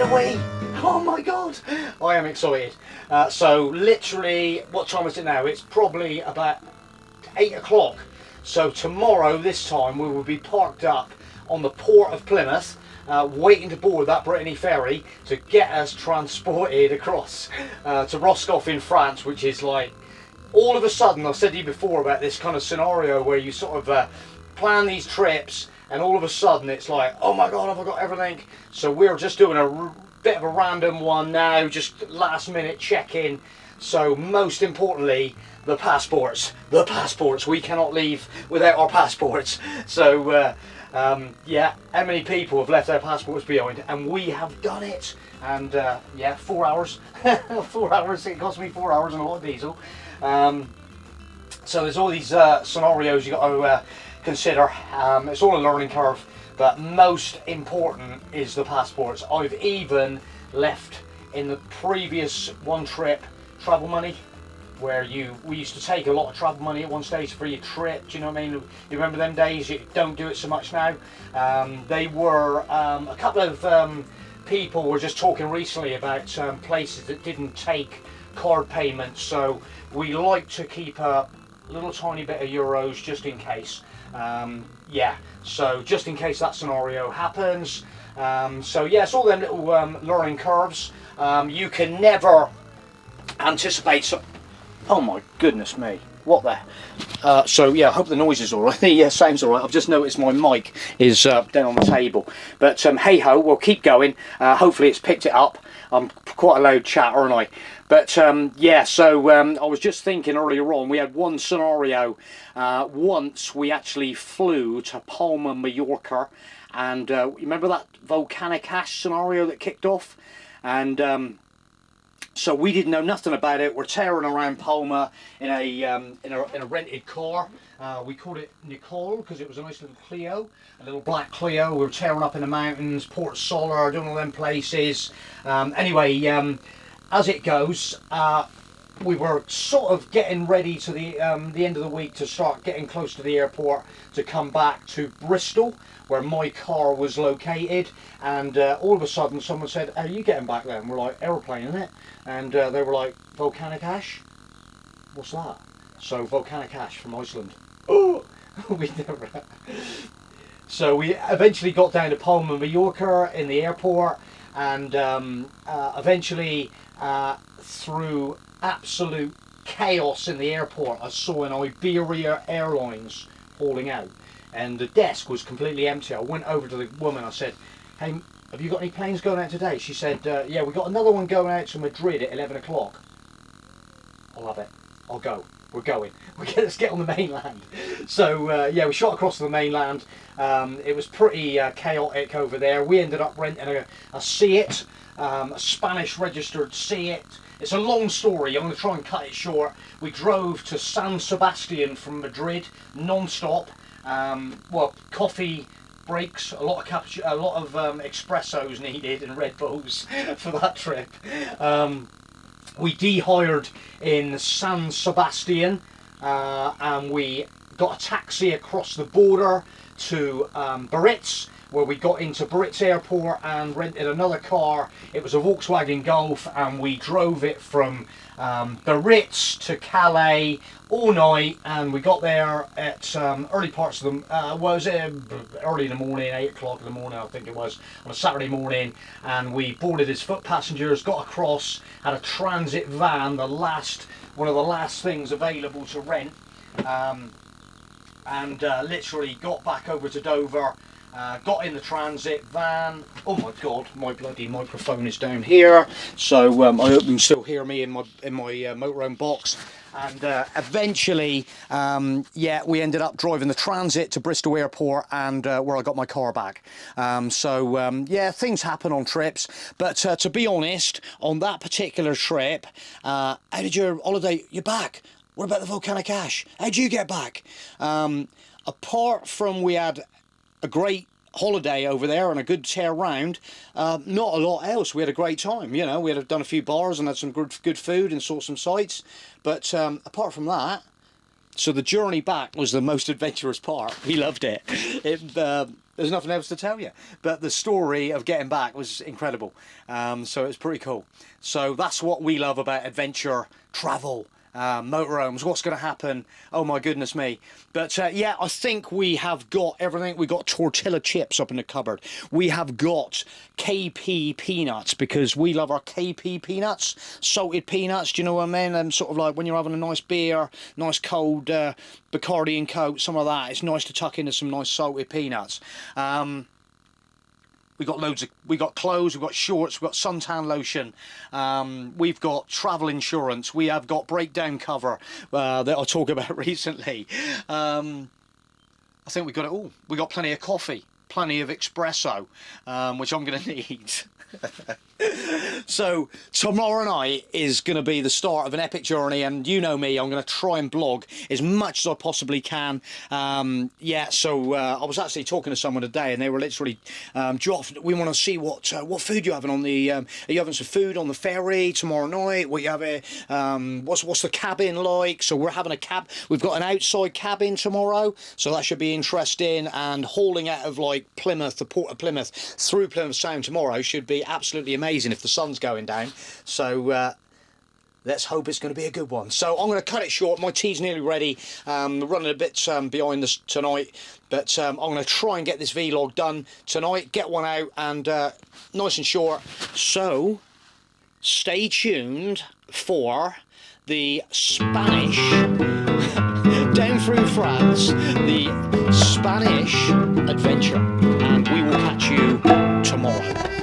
away. Oh my god, I am excited. So literally, what time is it now? It's probably about 8 o'clock. So tomorrow this time we will be parked up on the port of Plymouth, waiting to board that Brittany ferry to get us transported across to Roscoff in France, which is like, all of a sudden, I've said to you before about this kind of scenario where you sort of plan these trips and all of a sudden it's like, oh my god, have I got everything? So we're just doing a bit of a random one now, just last minute check-in. So most importantly, the passports. We cannot leave without our passports. So yeah, how many people have left their passports behind? And we have done it. And yeah, 4 hours. 4 hours, it cost me 4 hours and a lot of diesel. So there's all these scenarios you've got to consider. It's all a learning curve, but most important is the passports. I've even left in the previous one trip travel money, where we used to take a lot of travel money at one stage for your trip. Do you know what I mean? You remember them days? You don't do it so much now. They were a couple of people were just talking recently about places that didn't take card payments, so we like to keep a little tiny bit of euros just in case. Yeah, so just in case that scenario happens. So yeah, it's all them little learning curves. You can never anticipate so. Oh my goodness me, what the so yeah, I hope the noise is alright. Yeah, sounds alright. I've just noticed my mic is down on the table, but hey ho, we'll keep going. Hopefully it's picked it up. I'm quite a loud chatter, aren't I? But yeah, so I was just thinking earlier on, we had one scenario. Once we actually flew to Palma, Mallorca, and you remember that volcanic ash scenario that kicked off? And so we didn't know nothing about it. We're tearing around Palma in a rented car. We called it Nicole because it was a nice little Clio, a little black Clio. We were tearing up in the mountains, Port Solar, doing all them places. Anyway, as it goes, we were sort of getting ready to the end of the week to start getting close to the airport to come back to Bristol, where my car was located. And all of a sudden someone said, are you getting back there? And we're like, aeroplane, isn't it? And they were like, volcanic ash? What's that? So volcanic ash from Iceland. Oh, we never. So we eventually got down to Palma, Mallorca in the airport, and eventually through absolute chaos in the airport, I saw an Iberia Airlines hauling out, and the desk was completely empty. I went over to the woman, I said, hey, have you got any planes going out today? She said, yeah, we got another one going out to Madrid at 11 o'clock. I'll have it. I'll go. We're going. Let's get on the mainland. So yeah, we shot across to the mainland. It was pretty chaotic over there. We ended up renting a Fiat, a Spanish registered Fiat. It's a long story. I'm going to try and cut it short. We drove to San Sebastian from Madrid non-stop. Well, coffee breaks, a lot of espressos needed and Red Bulls for that trip. We de-hired in San Sebastian, and we got a taxi across the border to Biarritz, where we got into Biarritz airport and rented another car. It was a Volkswagen Golf, and we drove it from Biarritz to Calais all night, and we got there at early parts of the early in the morning, 8 o'clock in the morning I think it was, on a Saturday morning, and we boarded as foot passengers, got across, had a transit van, one of the last things available to rent, and literally got back over to Dover. Got in the transit van. Oh my god, my bloody microphone is down here, so I hope you can still hear me in my motorhome box. And eventually, yeah, we ended up driving the transit to Bristol Airport, and where I got my car back. So yeah, things happen on trips. But to be honest, on that particular trip, how did your holiday? You're back. What about the volcanic ash? How did you get back? Apart from we had a great holiday over there and a good tear round, not a lot else. We had a great time, you know. We had done a few bars and had some good food and saw some sights, but apart from that, So the journey back was the most adventurous part. We loved it. There's nothing else to tell you. But the story of getting back was incredible. So it was pretty cool. So that's what we love about adventure travel. Motorhomes, what's going to happen? Oh my goodness me. But yeah, I think we have got everything. We got tortilla chips up in the cupboard. We have got KP peanuts, because we love our KP peanuts, salted peanuts, do you know what I mean? And sort of like when you're having a nice beer, nice cold Bacardi and Coke, some of that, it's nice to tuck into some nice salted peanuts. We got loads of, we got clothes, we've got shorts, we've got suntan lotion, we've got travel insurance, we have got breakdown cover that I'll talk about recently. I think we got it all. We got plenty of coffee, plenty of espresso, which I'm going to need. So tomorrow night is going to be the start of an epic journey, and you know me, I'm going to try and blog as much as I possibly can. Yeah, so I was actually talking to someone today, and they were literally, Joff, we want to see what food you're having on the, are you having some food on the ferry tomorrow night? What you having? What's the cabin like? So we're having a we've got an outside cabin tomorrow, so that should be interesting. And hauling out of like Plymouth, the port of Plymouth, through Plymouth Sound tomorrow should be absolutely amazing if the sun's going down. So let's hope it's going to be a good one. So I'm going to cut it short. My tea's nearly ready. Running a bit behind this tonight, but I'm going to try and get this vlog done tonight, get one out, and nice and short. So stay tuned for the Spanish down through France, the Spanish adventure, and we will catch you tomorrow.